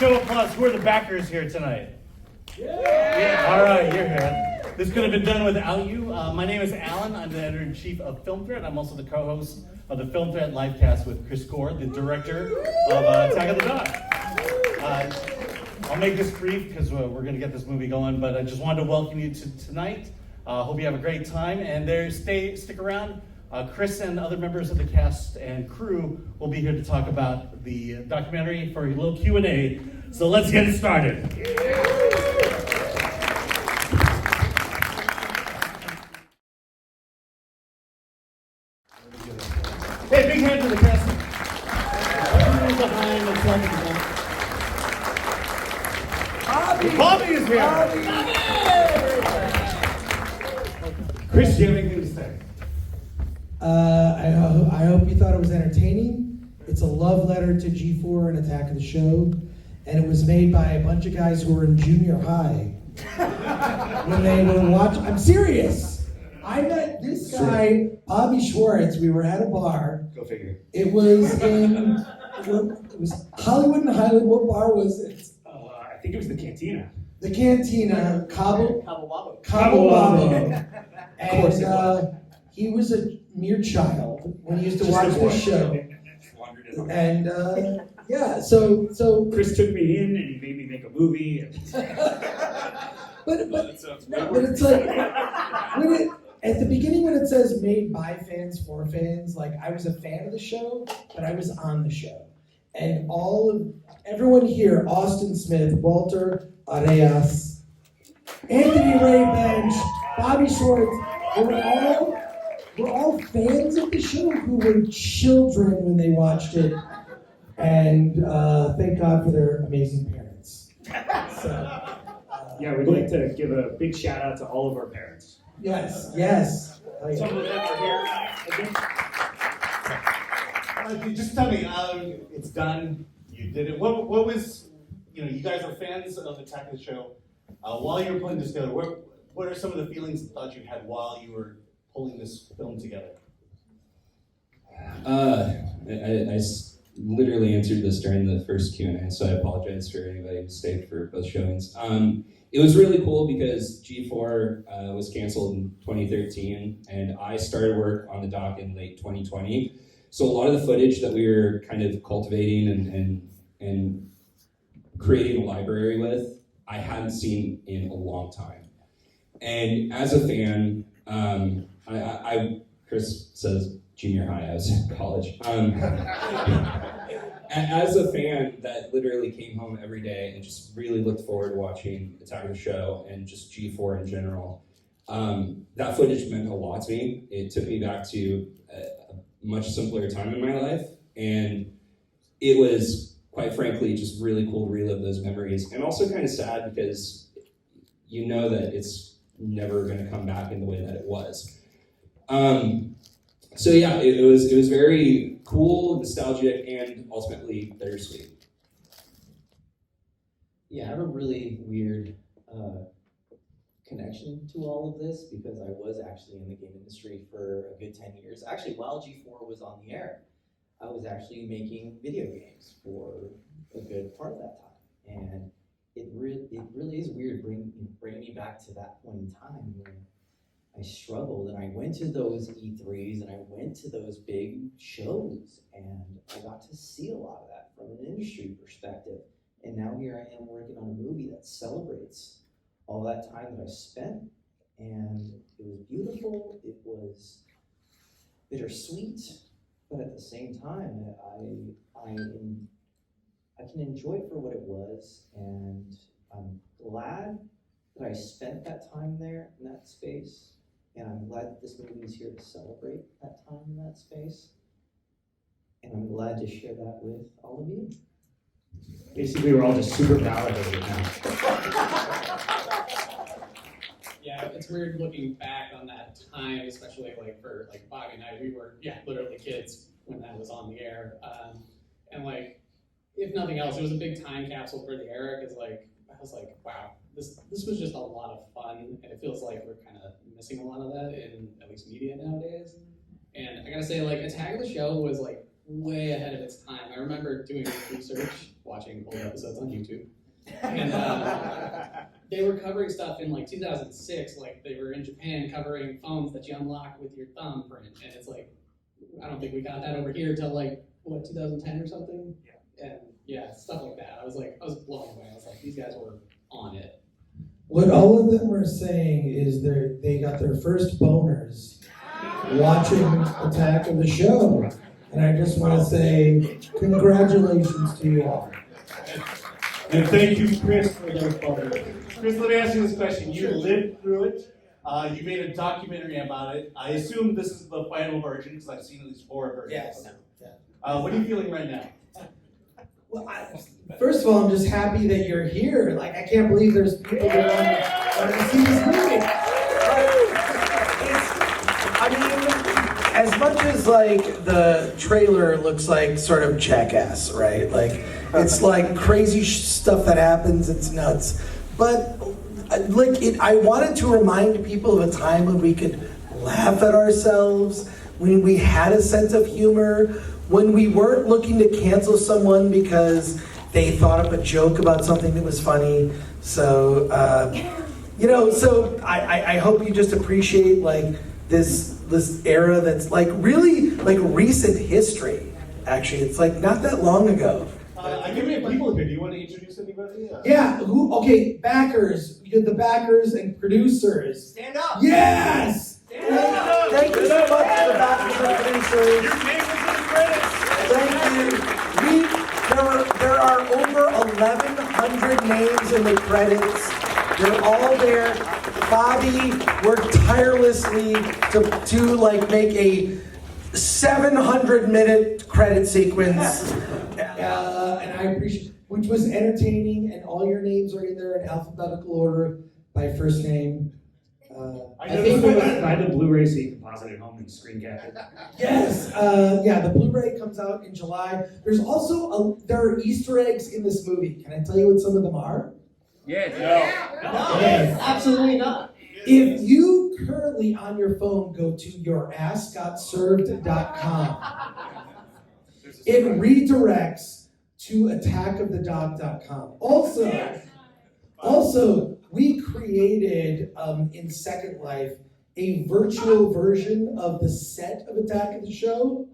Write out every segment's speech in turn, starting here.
show of applause. Who are the backers here tonight? Yeah. All right, you're here. This could have been done without you. My name is Alan. I'm the editor-in-chief of Film Threat. I'm also the co-host of the Film Threat livecast with Chris Gore, the director of Attack of the Dog. I'll make this brief because we're going to get this movie going, but I just wanted to welcome you to tonight. Hope you have a great time, and stick around. Chris and other members of the cast and crew will be here to talk about the documentary for a little Q&A. So let's get it started. Hey, big hand to the cast. Everyone behind the front. Bobby is here. Chris, do you have anything to say? I hope you thought it was entertaining. It's a love letter to G4 and Attack of the Show, and it was made by a bunch of guys who were in junior high when they were watching. I'm serious. I met this guy, Bobby Schwartz. We were at a bar. Go figure. It was Hollywood and Highland. What bar was it? I think it was the Cantina. The Cantina, Cabo Cabo Wabo. And he was a mere child when he used to watch the show. And so Chris took me in and he made me make a movie. but it's like at the beginning when it says made by fans for fans, like I was a fan of the show, but I was on the show. And everyone here, Austin Smith, Walter Areas, Anthony Ray Bench, Bobby Schwartz, we're all fans of the show who were children when they watched it, and thank God for their amazing parents. We'd like to give a big shout out to all of our parents. Yes. Oh, yeah. Some of them are here. Just tell me, it's done. You did it. What was, you guys are fans of Attack of the Show. While you were putting this together, what are some of the feelings and thoughts you had while you were pulling this film together? I literally answered this during the first Q&A, so I apologize for anybody who stayed for both showings. It was really cool because G4 was canceled in 2013, and I started work on the doc in late 2020. So a lot of the footage that we were kind of cultivating and creating a library with, I hadn't seen in a long time. And as a fan, Chris says junior high, I was in college. As a fan that literally came home every day and just really looked forward to watching Attack of the Show and just G4 in general, that footage meant a lot to me. It took me back to a much simpler time in my life, and it was, quite frankly, just really cool to relive those memories, and also kind of sad because you know that it's never going to come back in the way that it was. It was very cool, nostalgic, and ultimately bittersweet. Yeah, I have a really weird connection to all of this because I was actually in the game industry for a good 10 years. Actually, while G4 was on the air, I was actually making video games for a good part of that time. And it really is weird bringing me back to that point in time when I struggled and I went to those E3s and I went to those big shows and I got to see a lot of that from an industry perspective. And now here I am working on a movie that celebrates all that time that I spent. And it was beautiful, it was bittersweet, but at the same time, I can enjoy it for what it was, and I'm glad that I spent that time there in that space, and I'm glad that this movie is here to celebrate that time in that space, and I'm glad to share that with all of you. Basically, we're all just super validated now. Yeah, it's weird looking back on that time, especially for Bobby and I. We were literally kids when that was on the air, and if nothing else, it was a big time capsule for the era because I was like, wow, this was just a lot of fun, and it feels like we're kind of missing a lot of that in at least media nowadays. And I gotta say, Attack of the Show was way ahead of its time. I remember doing research, watching old episodes on YouTube, and they were covering stuff in like 2006, like they were in Japan covering phones that you unlock with your thumbprint, and it's like, I don't think we got that over here till like, what, 2010 or something? Yeah. And yeah, stuff like that. I was blown away. I was like, these guys were on it. What all of them are saying is they got their first boners watching Attack of the Show. And I just want to say congratulations to you all. And thank you, Chris, for those photos. Chris, let me ask you this question. You lived through it. You made a documentary about it. I assume this is the final version because I've seen at least 4 versions. Yes. What are you feeling right now? Well, first of all, I'm just happy that you're here. Like, I can't believe there's people that want to see this movie. I mean, as much as like the trailer looks like sort of Jackass, right? Like, it's like crazy stuff that happens. It's nuts. But I wanted to remind people of a time when we could laugh at ourselves, when we had a sense of humor, when we weren't looking to cancel someone because they thought up a joke about something that was funny. So, so I hope you just appreciate like this era that's like really like recent history. Actually, it's like not that long ago. I think we have people here. Do you want to introduce anybody? Yeah, okay, backers. You get the backers and producers. Stand up! Yes! Stand up! Thank you so much to the backers and producers. Your name is in the credits. Thank you. There are over 1,100 names in the credits. They're all there. Bobby worked tirelessly to like make a 700-minute credit sequence. And I appreciate, which was entertaining, and all your names are in there in alphabetical order by first name. I think we went buy the Blu-ray so you can pause it at home and screen cap it. Yes, the Blu-ray comes out in July. There's also there are Easter eggs in this movie. Can I tell you what some of them are? Yes. No, Yes. absolutely not. If you currently on your phone go to yourassgotserved.com, it redirects to attackoftheDog.com. Also, we created in Second Life a virtual version of the set of Attack of the Show.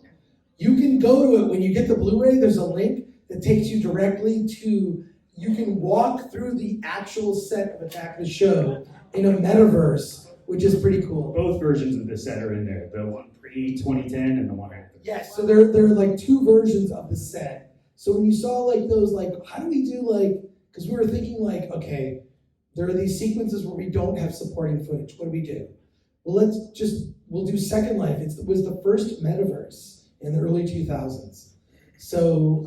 You can go to it when you get the Blu-ray. There's a link that takes you directly to. You can walk through the actual set of Attack of the Show in a metaverse, which is pretty cool. Both versions of the set are in there. The one pre-2010 and the one after. Yes, so there are like 2 versions of the set. So when you saw like those, like, how do we do like, because we were thinking like, okay, there are these sequences where we don't have supporting footage. What do we do? Well, we'll do Second Life. It was the first metaverse in the early 2000s. So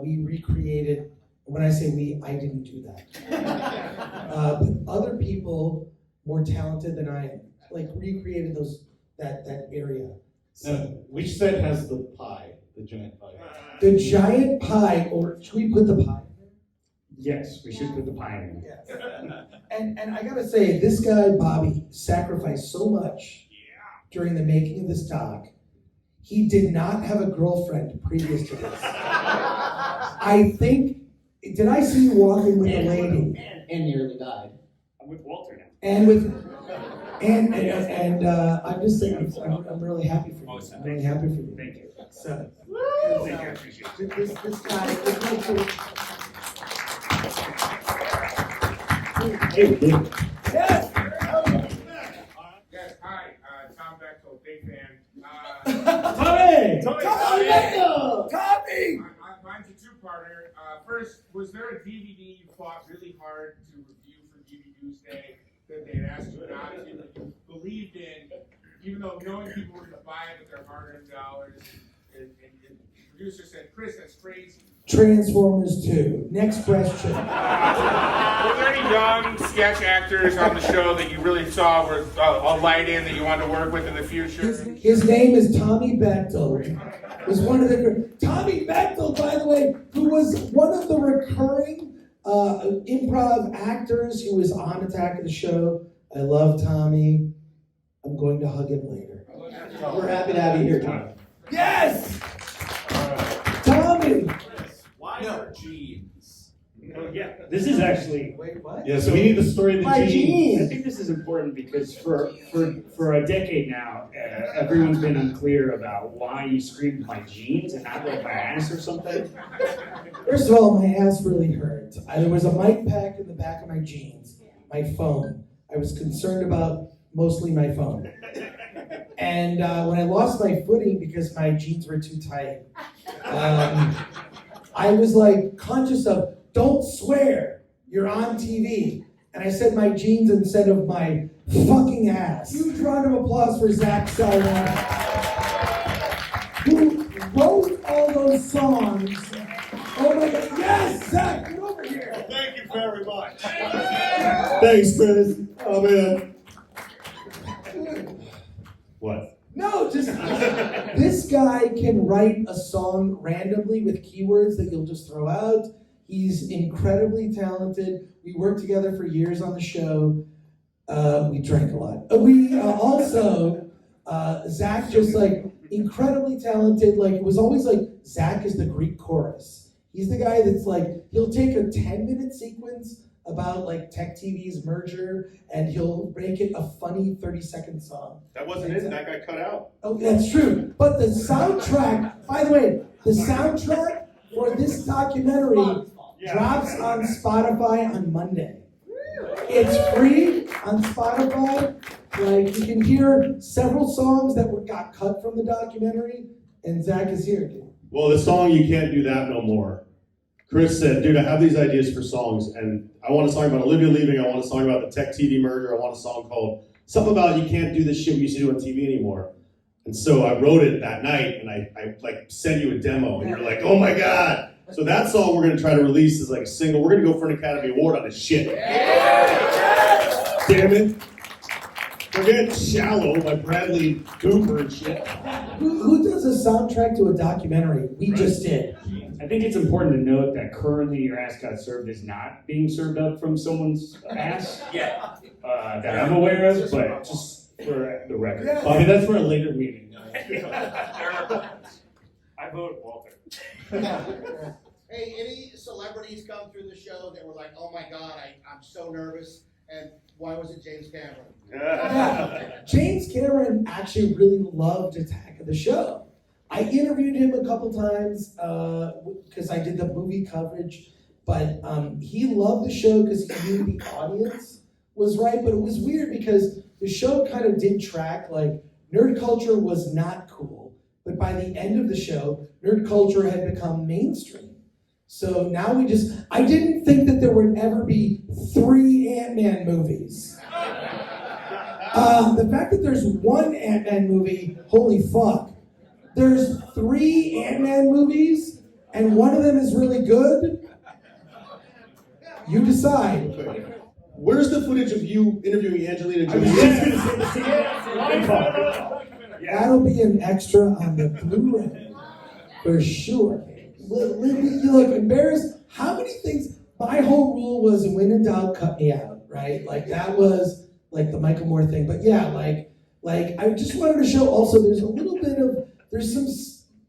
we recreated, when I say we, I didn't do that. But other people more talented than I am, like recreated that area. Now, which set has the pie, the giant pie? The giant pie, or should we put the pie in there? Yes, we should put the pie in there. Yes. And I gotta say, this guy, Bobby, sacrificed so much during the making of this doc. He did not have a girlfriend previous to this. I think, did I see you walking with a lady? And nearly died. I'm with Walter now. And I'm just saying, I'm really happy for you. I'm really happy for you. Thank you. So, Thank you, I appreciate it. this guy, this really cool. Hey, Dave. Yes! Yes, hi, Tom Bechtel, big fan. Tommy! Tommy! Mine's a two-parter. First, was there a DVD you fought really hard to review for DVD Day that they had asked you not to, that you believed in, even though knowing people were going to buy it with their hard-earned dollars, and the producer said, Chris, that's crazy. Transformers 2. Next question. Were there any young sketch actors on the show that you really saw were a light in that you wanted to work with in the future? His name is Tommy Bechtel. Was one of the Tommy Bechtel, by the way, who was one of the recurring improv actors who was on Attack of the Show. I love Tommy. I'm going to hug him later. We're happy to have you here, Tom. Yes! Oh, yeah. This is actually, Wait, what? Yeah, so we need the story of the My jeans. I jeans. think this is important because for a decade now, everyone's been unclear about why you screamed my jeans and not like my ass or something. First of all, my ass really hurt. There was a mic pack in the back of my jeans, my phone. I was concerned about mostly my phone. And when I lost my footing because my jeans were too tight, I was like conscious of, don't swear, you're on TV. And I said my jeans instead of my fucking ass. Huge round of applause for Zach Kalhor, who wrote all those songs. Oh my God, yes, Zach, get over here. Thank you very much. Thanks, Chris. Oh, man. What? No, just this guy can write a song randomly with keywords that you'll just throw out. He's incredibly talented. We worked together for years on the show. We drank a lot. We also, Zach just like incredibly talented. Like it was always like Zach is the Greek chorus. He's the guy that's like, he'll take a 10-minute sequence about like Tech TV's merger and he'll make it a funny 30-second song. That wasn't it. That got cut out. Oh, that's true. But the soundtrack, by the way, the soundtrack for this documentary drops on Spotify on Monday. It's free on Spotify. Like you can hear several songs that got cut from the documentary, and Zach is here. Well, the song You Can't Do That No More. Chris said, dude, I have these ideas for songs, and I want a song about Olivia leaving, I want a song about the Tech TV merger, I want a song called something about you can't do this shit we used to do on TV anymore. And so I wrote it that night, and I like sent you a demo, and you're like, oh my God. So that song we're gonna try to release as like a single. We're gonna go for an Academy Award on this shit. Damn it. Forget Shallow by Bradley Cooper and shit. Who does a soundtrack to a documentary? We just did. I think it's important to note that currently your ass got served is not being served up from someone's ass. Yeah. That I'm aware of, but just for the record. Yeah. Bobby, that's for a later meeting. I vote Walter. Hey, any celebrities come through the show that were like, oh my God, I'm so nervous, and why was it James Cameron? Yeah. James Cameron actually really loved Attack of the Show. I interviewed him a couple times because I did the movie coverage, but he loved the show because he knew the audience was right, but it was weird because the show kind of did track, like, nerd culture was not cool, but by the end of the show, nerd culture had become mainstream. So now I didn't think that there would ever be 3 Ant-Man movies. The fact that there's 1 Ant-Man movie, holy fuck. There's 3 Ant-Man movies, and one of them is really good. You decide. Where's the footage of you interviewing Angelina I was Jolie? just going to say the same line call. Yeah. That'll be an extra on the Blu-ray, for sure. You look embarrassed. How many things? My whole rule was when in doubt, cut me out, right? Like that was like the Michael Moore thing. But yeah, like I just wanted to show also there's a little bit of, there's some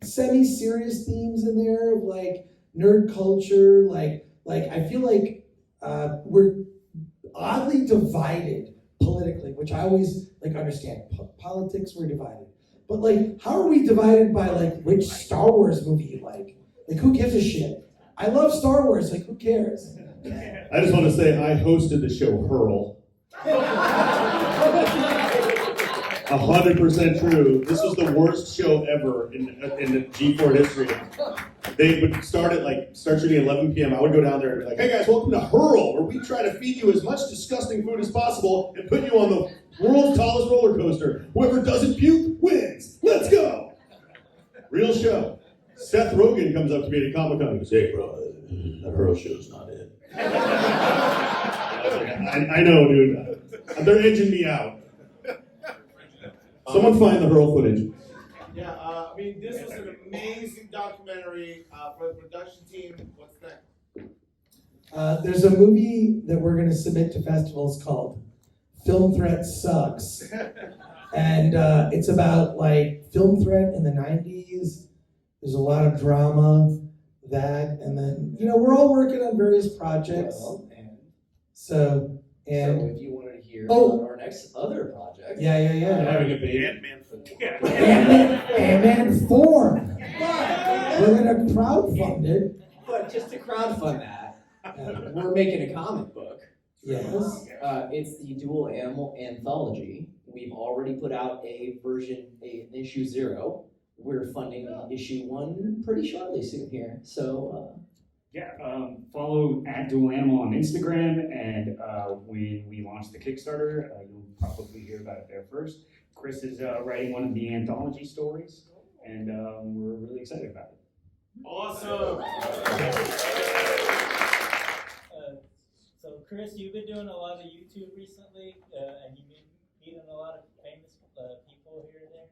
semi-serious themes in there of like nerd culture. Like I feel like we're oddly divided politically, which I always like understand. Politics, we're divided. But like, how are we divided by like which Star Wars movie you like? Like, who gives a shit? I love Star Wars, like, who cares? I just want to say I hosted the show Hurl. 100% true. This was the worst show ever in the G4 history. They would start shooting at 11 p.m. I would go down there and be like, hey guys, welcome to Hurl, where we try to feed you as much disgusting food as possible and put you on the world's tallest roller coaster. Whoever doesn't puke wins. Let's go. Real show. Seth Rogen comes up to me at a Comic-Con and goes, hey bro, the Hurl show's not it. I know, dude. They're edging me out. Someone find the Hurl footage. Yeah, I mean, this was an amazing documentary for the production team. What's next? There's a movie that we're going to submit to festivals called Film Threat Sucks. And it's about like Film Threat in the 90s. There's a lot of drama. that, and then, we're all working on various projects. Well, and So if you wanted to hear Oh. about our next other project. yeah. Having a baby. Ant-Man 4. We're gonna crowdfund it. But just to crowdfund that, we're making a comic book. Yes. It's the Dual Animal Anthology. We've already put out a version, an issue 0. We're funding issue 1 pretty shortly soon here. So, follow @DualAnimal on Instagram, and when we launch the Kickstarter, you'll probably hear about it there first. Chris is writing one of the anthology stories, and we're really excited about it. Awesome. So Chris, you've been doing a lot of YouTube recently, and you've been meeting a lot of famous people here and there.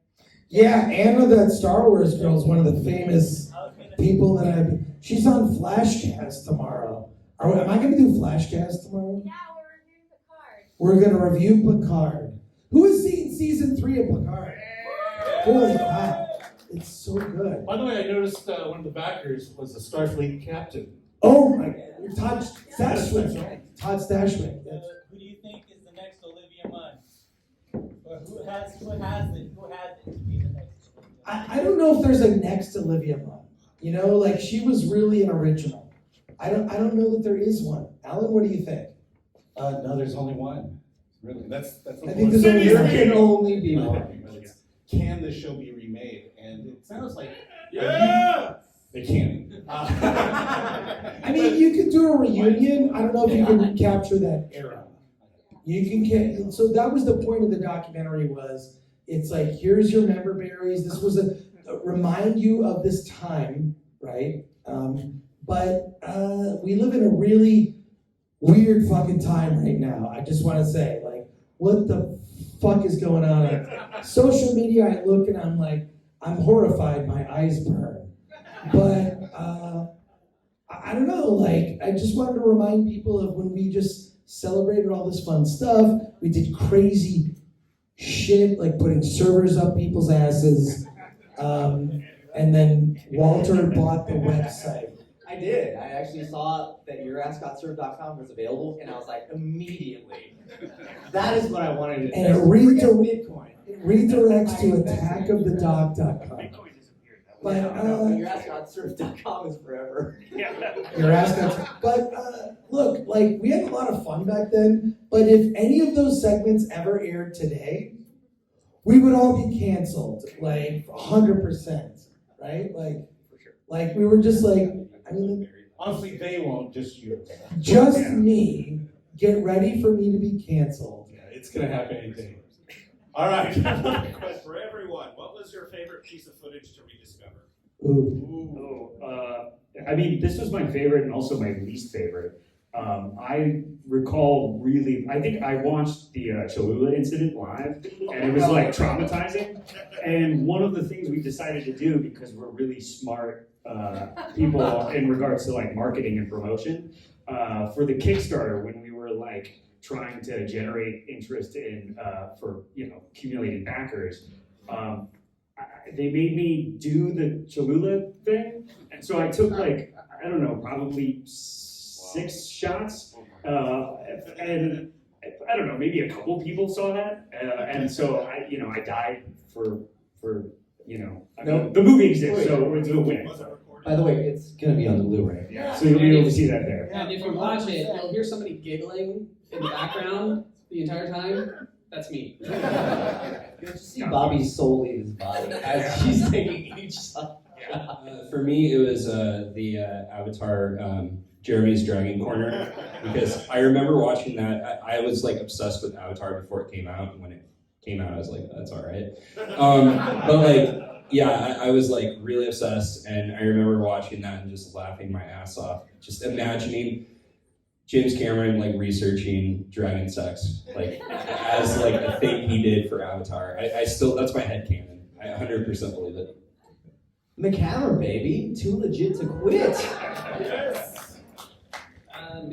Yeah, Anna, that Star Wars girl, is one of the famous people that she's on Flashcast tomorrow. Am I gonna do Flashcast tomorrow? Yeah, we're reviewing Picard. We're gonna review Picard. Who has seen season 3 of Picard? Holy crap, it's so good. By the way, I noticed one of the backers was a Starfleet captain. Oh my God, Todd Stashwick. Todd Stashwick. Who do you think is the next Olivia Munn? Or who has it to be the next? I don't know if there's a next Olivia Munn. She was really an original. I don't know that there is one. Alan, what do you think? No, there's only one. Really, that's. I think there's only there can only be one. Can this show be remade? And it sounds like They can. I mean, you could do a reunion. I don't know if you can capture that era. You can get. So that was the point of the documentary. It's like, here's your member berries. This was a remind you of this time, right? But we live in a really weird fucking time right now. I just want to say, what the fuck is going on? Social media, I look and I'm like, I'm horrified. My eyes burn. But I don't know. I just wanted to remind people of when we just celebrated all this fun stuff. We did crazy shit, like putting servers up people's asses. And then Walter bought the website. I did. I actually saw that yourassgotserved.com was available, and I was like, immediately, that is what I wanted to do. And it redirects to attackoftheDog.com. But yourassgotserved.com is forever. Your ass got. But look, we had a lot of fun back then. But if any of those segments ever aired today, we would all be canceled, 100%, right? We were just honestly, they won't, just you. Just me. Get ready for me to be canceled. Yeah, it's gonna happen any day. All right. Question for everyone: what was your favorite piece of footage to rediscover? Ooh. This was my favorite and also my least favorite. I recall I think I watched the Cholula incident live, and it was traumatizing. And one of the things we decided to do, because we're really smart people in regards to marketing and promotion, for the Kickstarter, when we were trying to generate interest in for accumulating backers, they made me do the Cholula thing, and so I took I don't know, probably 6 shots, and I don't know, maybe a couple people saw that, and so I died for the movie exists, so it's a win. By the way, it's gonna be on the Blu-ray. Yeah. So you'll be able to see that there. And if you watch it, you'll hear somebody giggling in the background the entire time. That's me. You'll just see Bobby's soul leave his body as she's taking each shot. For me, it was the Avatar Jeremy's Dragon Corner, because I remember watching that. I was obsessed with Avatar before it came out, and when it came out, I was like, that's all right. But yeah, I was really obsessed, and I remember watching that and just laughing my ass off, just imagining James Cameron researching dragon sex, as a thing he did for Avatar. I still, that's my headcanon. I 100% believe it. The camera, baby, too legit to quit.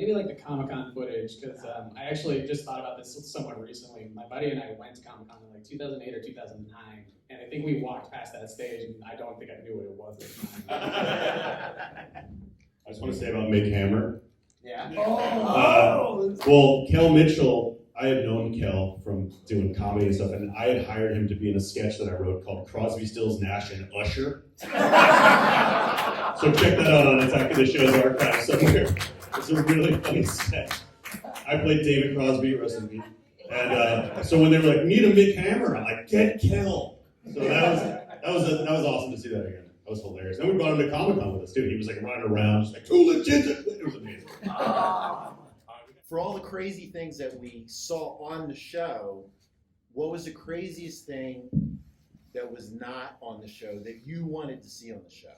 maybe like the Comic-Con footage, because I actually just thought about this somewhat recently. My buddy and I went to Comic-Con in like 2008 or 2009, and I think we walked past that stage, and I don't think I knew what it was at the time. I just want to say about Mick Hammer. Yeah. Well, Kel Mitchell, I had known Kel from doing comedy and stuff, and I had hired him to be in a sketch that I wrote called Crosby, Stills, Nash, and Usher. So check that out on Attack of the Show's archive somewhere. It's a really funny sketch. I played David Crosby, rest in peace. And so when they were like, need a Mick Hammer, I'm like, get Kel. So that was awesome to see that again. That was hilarious. And we brought him to Comic-Con with us too. He was like running around, just like, too legit. It was amazing. For all the crazy things that we saw on the show, what was the craziest thing that was not on the show that you wanted to see on the show?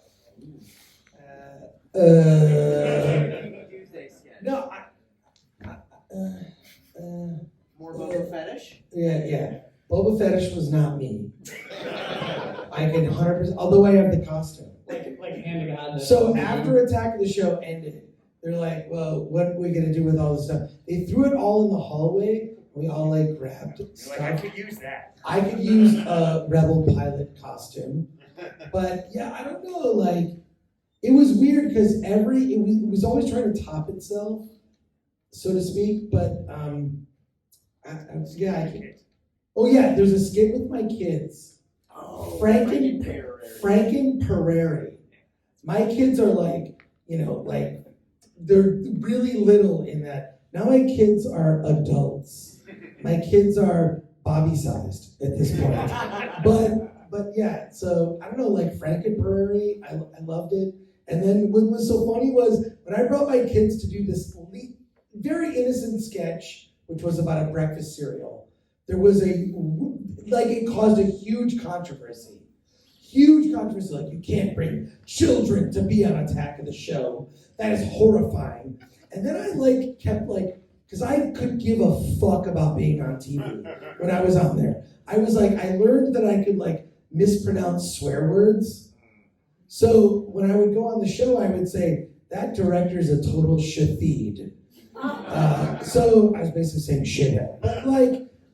No, More Boba Fetish? Yeah. Boba Fetish was not me. I can 100%, although I have the costume. Like hand to God. So after Attack of the Show ended, they're like, well, what are we gonna do with all this stuff? They threw it all in the hallway. We all like grabbed stuff. I could use that. I could use a Rebel pilot costume. But yeah, I don't know, like, it was weird because it was always trying to top itself, so to speak, but I can't. Oh yeah, there's a skit with my kids. Franken Pereri. My kids are like, like, they're really little in that. Now my kids are adults. My kids are Bobby-sized at this point. But yeah, so I don't know, like Franken Pereri, I loved it. And then what was so funny was when I brought my kids to do this very innocent sketch, which was about a breakfast cereal, there was it caused a huge controversy. Like, you can't bring children to be on Attack of the Show. That is horrifying. And then I kept because I could give a fuck about being on TV when I was on there. I was I learned that I could mispronounce swear words. So when I would go on the show, I would say, that director's a total shafid. So I was basically saying shit. But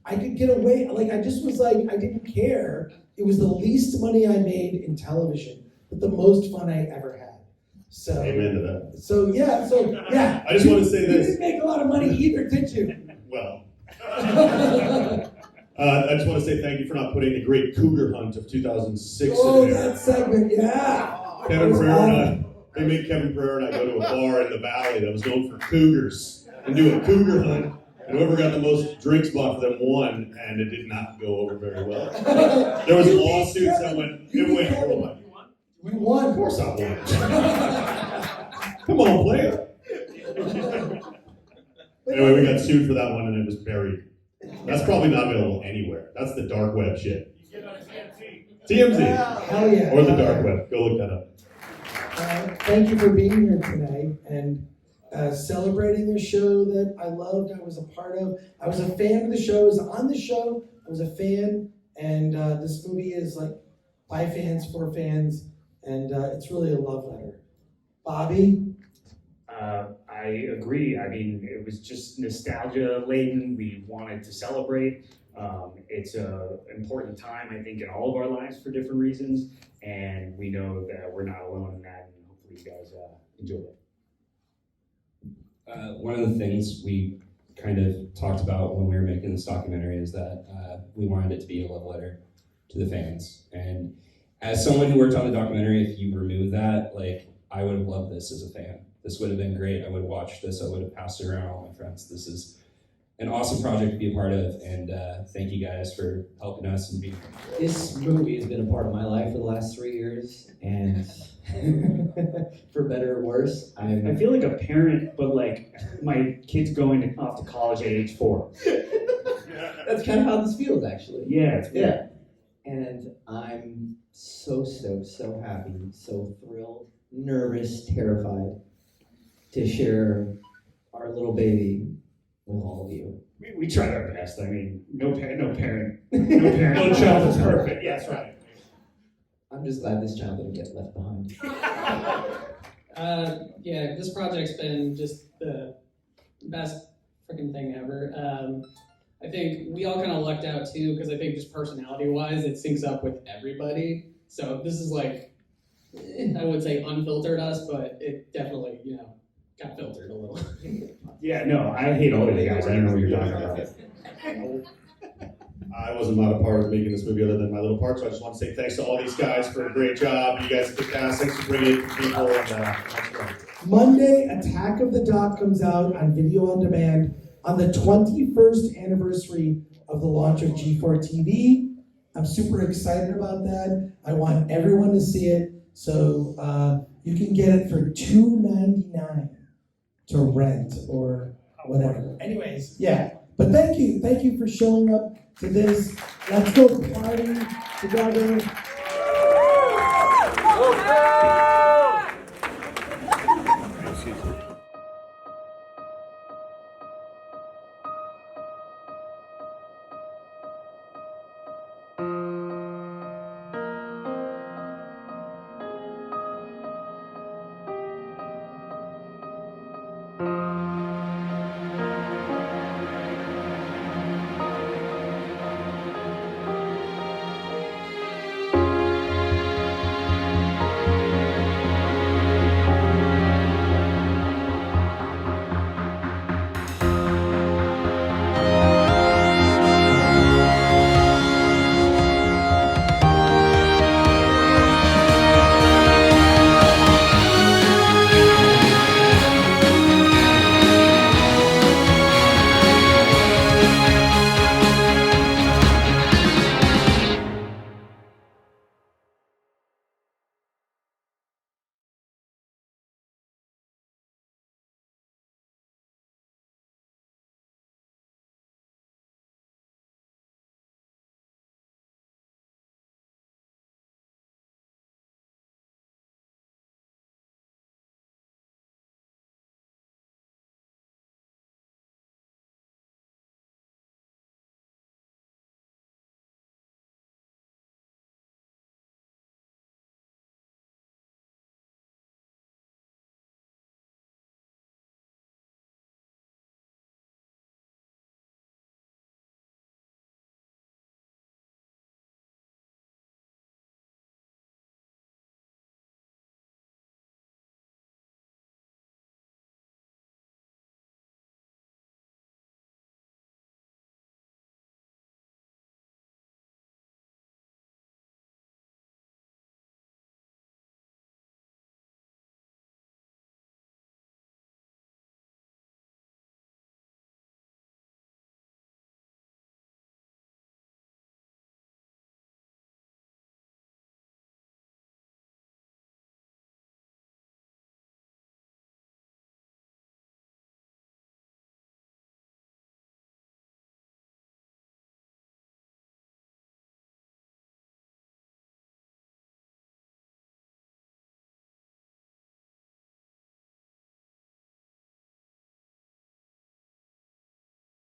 I could get away, I just was I didn't care. It was the least money I made in television, but the most fun I ever had. So Amen to that. So yeah. I just want to say You this. didn't make a lot of money either, did you? Well. I just want to say thank you for not putting the great cougar hunt of 2006 Oh, in there. that segment, yeah. Kevin Pereira they made Kevin Pereira and I go to a bar in the valley that was known for cougars and do a cougar hunt. And whoever got the most drinks bought for them won, and it did not go over very well. There was lawsuits that went horrible. You won. Of course I won. Come on, player. Anyway, we got sued for that one, and it was buried. That's probably not available anywhere. That's the dark web shit. TMZ. Hell yeah. Or the dark web. Go look that up. Thank you for being here today and celebrating a show that I loved, I was a part of. I was a fan of the show, I was on the show, I was a fan, and this movie is by fans, for fans, and it's really a love letter. Bobby? I agree. I mean, it was just nostalgia laden. We wanted to celebrate. It's an important time, I think, in all of our lives for different reasons, and we know that we're not alone in that, and hopefully you guys enjoy it. One of the things we kind of talked about when we were making this documentary is that we wanted it to be a love letter to the fans. And as someone who worked on the documentary, if you remove that, I would have loved this as a fan. This would have been great. I would have watched this. I would have passed it around all my friends. This is an awesome project to be a part of, and thank you guys for helping us and being. This movie has been a part of my life for the last 3 years, and for better or worse, I feel like a parent, but my kid's going off to college at age 4. That's kind of how this feels, actually. Yeah, it's weird. Yeah. And I'm so stoked, so happy, so thrilled, nervous, terrified to share our little baby with all of you. We tried our best. I mean, no parent, no child is perfect. Yeah, that's right. I'm just glad this child didn't get left behind. Yeah, this project's been just the best freaking thing ever. I think we all kind of lucked out too, because I think just personality-wise, it syncs up with everybody. So this is like, I would say unfiltered us, but it definitely, you know, got filtered a little. Yeah, no, I hate all of you guys. I don't know what you're talking about. I wasn't not a part of making this movie other than my little part, so I just want to say thanks to all these guys for a great job. You guys kicked ass. Thanks for bringing it to people. And, that's great. Monday, Attack of the Dot comes out on video on demand on the 21st anniversary of the launch of G4TV. I'm super excited about that. I want everyone to see it. So you can get it for $2.99 to rent or whatever. Anyways, yeah. But thank you for showing up to this. Let's go party together.